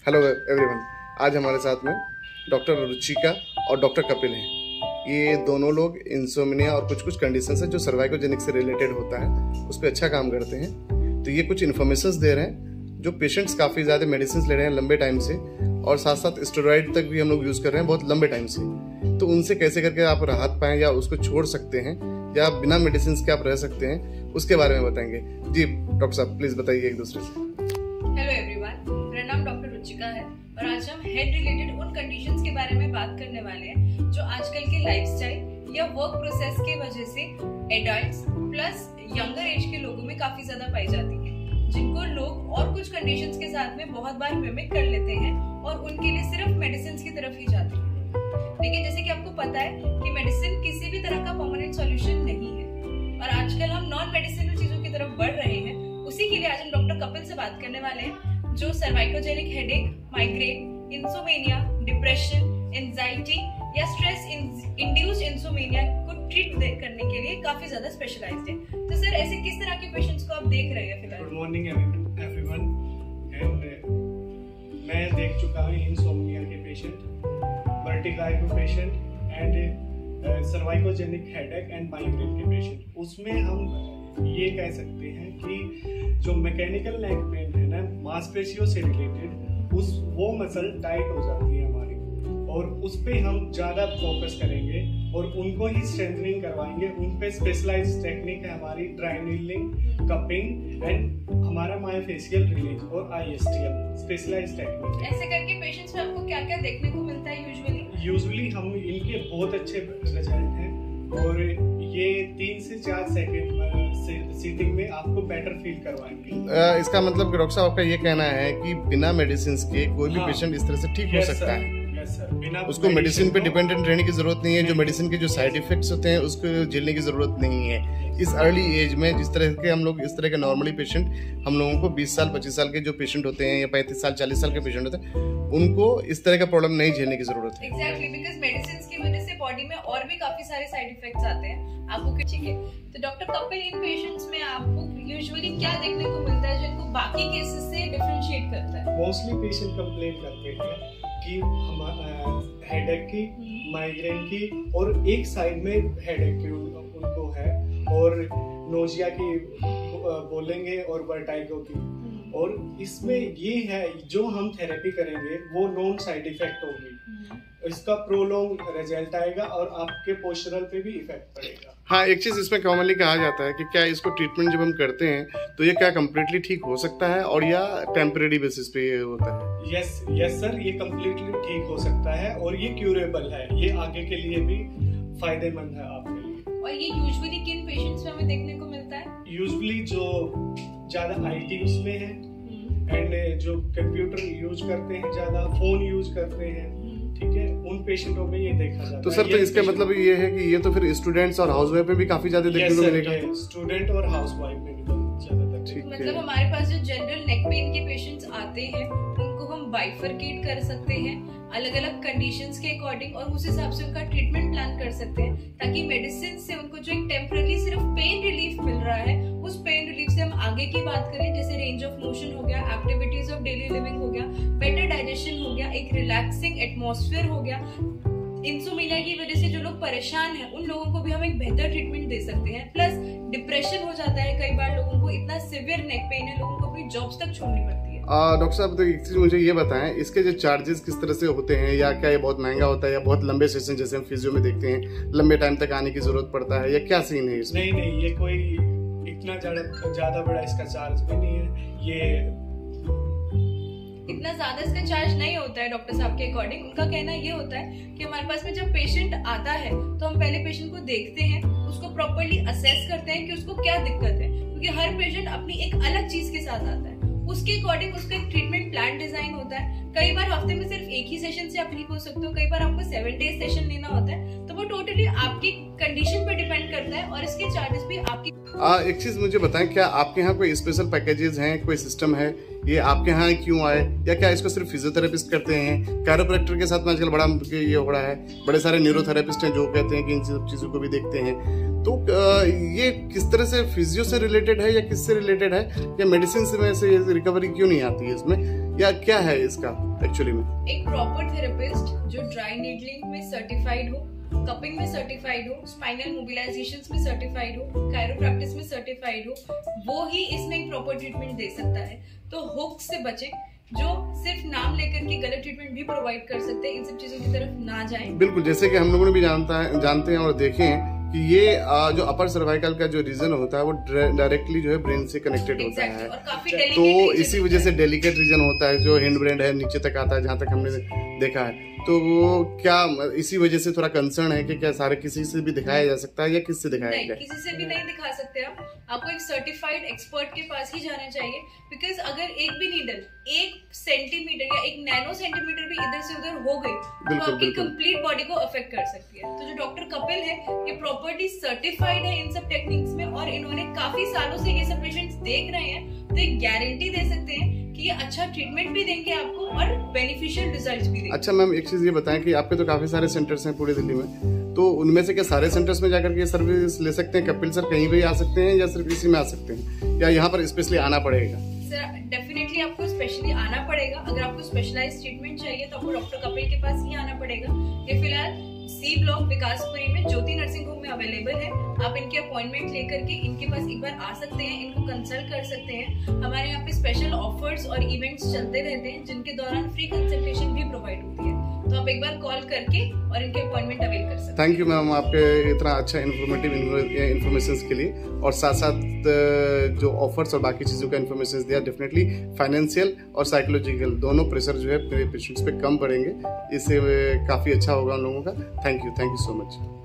Hello everyone, आज हमारे साथ में डॉक्टर रुचिका और डॉक्टर कपिल हैं। ये दोनों लोग इंसोम्निया और कुछ कंडीशंस है जो सर्वाइकोजेनिक से रिलेटेड होता है उस पर अच्छा काम करते हैं। तो ये कुछ इन्फॉर्मेशंस दे रहे हैं जो पेशेंट्स काफ़ी ज़्यादा मेडिसिन ले रहे हैं लंबे टाइम से, और साथ साथ स्टेरॉइड तक भी हम लोग यूज़ कर रहे हैं बहुत लंबे टाइम से। तो उनसे कैसे करके आप राहत पाएँ या उसको छोड़ सकते हैं या बिना मेडिसिन के आप रह सकते हैं, उसके बारे में बताएंगे। जी डॉक्टर साहब, प्लीज़ बताइए एक दूसरे से। हेलो एवरीवन, मेरा नाम डॉक्टर रुचिका है और आज हम हेड रिलेटेड उन कंडीशंस के बारे में बात करने वाले हैं जो आजकल के लाइफस्टाइल या वर्क प्रोसेस के वजह से एडल्ट्स प्लस यंगर एज के लोगों में काफी ज्यादा पाई जाती है, जिनको लोग और कुछ कंडीशंस के साथ में बहुत बार मिमिक कर लेते हैं और उनके लिए सिर्फ मेडिसिन की तरफ ही जाते हैं। लेकिन जैसे कि आपको पता है कि मेडिसिन किसी भी तरह का परमानेंट सॉल्यूशन नहीं है और आजकल हम नॉन मेडिसिनल चीजों की तरफ बढ़ रहे हैं। उसी के लिए आज हम डॉक्टर कपिल से बात करने वाले हैं जो cervicogenic headache, migraine, insomnia, depression, anxiety या स्ट्रेस इंड्यूस्ड इंसोमेनिया को ट्रीट करने के लिए काफी ज्यादा स्पेशलाइज्ड है। तो सर, ऐसे किस तरह के पेशेंट्स को आप देख रहे हैं फिलहाल? गुड मॉर्निंग एवरीवन, एंड मैं देख चुका हूँ इंसोमेनिया के patient, vertigo patient and cervicogenic headache and migraine के पेशेंट। उसमें हम ये कह सकते हैं कि जो मैकेनिकल नेक पेन है ना, मांसपेशियों से रिलेटेड, वो मसल टाइट हो जाती है हमारी, और उस पे हम ज़्यादा फोकस करेंगे और उनको ही स्ट्रेंथनिंग करवाएंगे। उन पे स्पेशलाइज्ड टेक्निक है हमारी, ड्राई नीडलिंग, कपिंग एंड हमारा मायोफेशियल रिलीज और ISTM स्पेशलाइज्ड टेक्निक है। ऐसे करके पेशेंट्स में आपको क्या-क्या देखने को मिलता है यूजुअली हम इनके बहुत अच्छे रिजल्ट हैं और ये 3 से 4 सेकंड सीटिंग में आपको बेटर फील करवाएंगे। इसका मतलब डॉक्टर साहब आपका ये कहना है कि बिना मेडिसिन के कोई भी पेशेंट इस तरह से ठीक हो सकता है? उसको मेडिसिन पे डिपेंडेंट रहने की जरूरत नहीं है। जो मेडिसिन के जो साइड इफेक्ट्स होते हैं उसको झेलने की जरूरत नहीं है। इस अर्ली एज में जिस तरह के हम लोग इस तरह के नॉर्मली पेशेंट, हम लोगों को 20 साल 25 साल के जो पेशेंट होते हैं या 35 साल 40 साल के पेशेंट होते हैं, उनको इस तरह का प्रॉब्लम नहीं झेलने की जरूरत है। एग्जैक्टली, बिकॉज़ मेडिसिन की वजह से बॉडी में और भी काफी सारे साइड इफेक्ट्स आते हैं आपको। ठीक है, तो डॉक्टर कपिल, इन पेशेंट्स में आपको यूजुअली क्या देखने को मिलता है जो इनको बाकी केसेस से डिफरेंशिएट करता है? मोस्टली पेशेंट कंप्लेन करते हैं कि हमारा हेडेक की, माइग्रेन की और एक साइड में हेडेक की उनको है, और नोजिया की बोलेंगे और वर्टाइगो की। और इसमें ये है जो हम थेरेपी करेंगे वो नॉन साइड इफेक्ट होगी, इसका प्रोलॉन्ग रिजल्ट आएगा और आपके पोस्चरल पे भी इफेक्ट पड़ेगा। हाँ, एक चीज इसमें कॉमनली कहा जाता है कि क्या इसको ट्रीटमेंट जब हम करते हैं तो ये क्या कम्प्लीटली ठीक हो सकता है और या टेम्परेरी बेसिस पे ये होता है? यस सर, ये कम्प्लीटली ठीक हो सकता है और ये क्यूरेबल है। ये आगे के लिए भी फायदेमंद है आपके लिए। और ये यूजुअली किन पेशेंट्स में हमें देखने को मिलता है? यूजुअली जो ज्यादा IT उसमें है एंड जो कंप्यूटर यूज करते हैं, ज्यादा फोन यूज करते हैं, ठीक है, उन पेशेंटों में ये देखा जाता है। तो सर, तो इसका मतलब ये है कि ये तो फिर स्टूडेंट्स और हाउसवाइफ में भी काफी ज्यादा देखने को मिलेगा? स्टूडेंट और हाउसवाइफ में ज्यादातर। मतलब हमारे पास जो जनरल नेक पेन के पेशेंट्स आते हैं उनको हम बाइफरकेट कर सकते हैं अलग अलग कंडीशंस के अकॉर्डिंग, और उस हिसाब से उनका ट्रीटमेंट प्लान कर सकते हैं ताकि मेडिसिन से उनको जो एक टेम्पररी सिर्फ पेन रिलीफ मिल रहा है, उस पेन रिलीफ से हम आगे की बात करें, जैसे रेंज ऑफ मोशन हो गया, एक्टिविटीज ऑफ डेली लिविंग हो गया, बेटर डाइजेशन हो गया, एक रिलैक्सिंग एटमॉस्फेयर हो गया। इंसोमेनिया की वजह से जो लोग परेशान हैं उन लोगों को भी हम एक बेहतर ट्रीटमेंट दे सकते हैं। प्लस डिप्रेशन हो जाता है कई बार लोगों को, इतना सिवियर नेक पेन है, लोगों को अपनी जॉब्स तक छोड़नी पड़ती है। डॉक्टर साहब, तो एक चीज मुझे ये बताएं, इसके जो चार्जेस किस तरह से होते हैं, या क्या ये बहुत महंगा होता है या बहुत लंबे सेशन जैसे हम फिजियो में देखते हैं लंबे टाइम तक आने की जरूरत पड़ता है, या क्या सीन है इसमें? नहीं, ये कोई इतना ज्यादा बड़ा इसका चार्ज भी नहीं है। ये इतना ज्यादा इसका चार्ज नहीं होता है डॉक्टर साहब के अकॉर्डिंग। उनका कहना ये होता है कि हमारे पास में जब पेशेंट आता है तो हम पहले पेशेंट को देखते हैं, उसको प्रॉपर्ली असेस करते हैं कि उसको क्या दिक्कत है, क्योंकि हर पेशेंट अपनी एक अलग चीज के साथ आता है। उसके अकॉर्डिंग उसका एक ट्रीटमेंट प्लान डिजाइन होता है। कई बार हफ्ते में सिर्फ एक ही सेशन से आप ठीक हो सकते हो, कई बार आपको 7 डेज सेशन लेना होता है। तो वो टोटली आपकी कंडीशन पे डिपेंड करता है और इसके चार्जेस भी आपकी। एक चीज मुझे बताएं, क्या आपके यहाँ कोई स्पेशल पैकेजेस हैं, कोई सिस्टम है, ये आपके यहाँ क्यों आए, या क्या इसको सिर्फ फिजियोथेरेपिस्ट करते हैं? कैरोप्रैक्टर के साथ में आजकल बड़ा ये हो रहा है, बड़े सारे न्यूरोथेरेपिस्ट हैं जो कहते हैं कि इन सब चीजों को भी देखते हैं। तो ये किस तरह से फिजियो से रिलेटेड है या किससे रिलेटेड है, या मेडिसिन से रिकवरी क्यों नहीं आती है इसमें? या क्या है इसका एक्चुअली में? एक प्रॉपर थेरेपिस्ट जो ड्राई नीडलिंग में सर्टिफाइड हो, कपिंग में सर्टिफाइड हो, स्पाइनल मोबिलाइजेशंस में सर्टिफाइड हो, कायरोप्रैक्टिस में सर्टिफाइड हो, वो ही इसमें एक प्रॉपर ट्रीटमेंट दे सकता है। तो हुक से बचें, जो सिर्फ नाम लेकर के गलत ट्रीटमेंट भी प्रोवाइड कर सकते हैं, इन सब चीजों की तरफ ना जाएं। बिल्कुल, जैसे कि हम लोगों ने भी जानते हैं और देखे हैं कि ये जो अपर सर्वाइकल का जो रीजन होता है वो डायरेक्टली जो है ब्रेन से कनेक्टेड होता है, तो इसी वजह से डेलिकेट रीजन होता है जो हैंड ब्रेन है, नीचे तक आता है जहाँ तक हमने देखा है। तो वो क्या इसी वजह से थोड़ा कंसर्न है कि क्या सारे किसी से भी दिखाया जा सकता है या किससे दिखाया जाए? नहीं, किसी से भी नहीं दिखा सकते आपको एक सर्टिफाइड एक्सपर्ट के पास ही जाना चाहिए। बिकॉज अगर एक भी नीडल 1 सेंटीमीटर या 1 नैनो सेंटीमीटर भी इधर से उधर हो गई तो आपकी कंप्लीट बॉडी को अफेक्ट कर सकती है। तो जो डॉक्टर कपिल है ये प्रॉपर्ली सर्टिफाइड है इन सब टेक्निक्स में, और इन्होंने काफी सालों से ये सब पेशेंट्स देख रहे हैं, तो एक गारंटी दे सकते हैं कि ये अच्छा ट्रीटमेंट भी देंगे आपको और बेनिफिशियल रिजल्ट्स भी देंगे। अच्छा मैम, एक चीज ये बताएं कि आपके तो काफी सारे सेंटर्स हैं पूरे दिल्ली में, तो उनमें से क्या सारे सेंटर्स में जाकर के सर्विस ले सकते हैं? कपिल सर कहीं भी आ सकते हैं या सिर्फ इसी में आ सकते हैं, या यहाँ पर स्पेशली आना पड़ेगा? सर डेफिनेटली आपको स्पेशली आना पड़ेगा। अगर आपको स्पेशलाइज्ड ट्रीटमेंट चाहिए तो आपको डॉक्टर कपिल के पास ही आना पड़ेगा। ये फिलहाल सी ब्लॉक विकासपुरी में ज्योति नर्सिंग होम में अवेलेबल है। आप इनके अपॉइंटमेंट लेकर के इनके पास एक बार आ सकते हैं, इनको कंसल्ट कर सकते हैं। हमारे यहाँ पे स्पेशल ऑफर्स और इवेंट्स चलते रहते हैं जिनके दौरान फ्री कंसल्टेशन भी प्रोवाइड होती है, तो आप एक बार कॉल करके और इनके अपॉइंटमेंट अवेल कर सकते हैं। थैंक यू मैम आपके इतना अच्छा इन्फॉर्मेटिव इन्फॉर्मेशन के लिए, और साथ साथ जो ऑफर्स और बाकी चीज़ों का इन्फॉर्मेशन दिया। डेफिनेटली फाइनेंशियल और साइकोलॉजिकल दोनों प्रेशर जो है पेशेंट्स पे कम पड़ेंगे, इससे काफ़ी अच्छा होगा उन लोगों का। Thank you so much.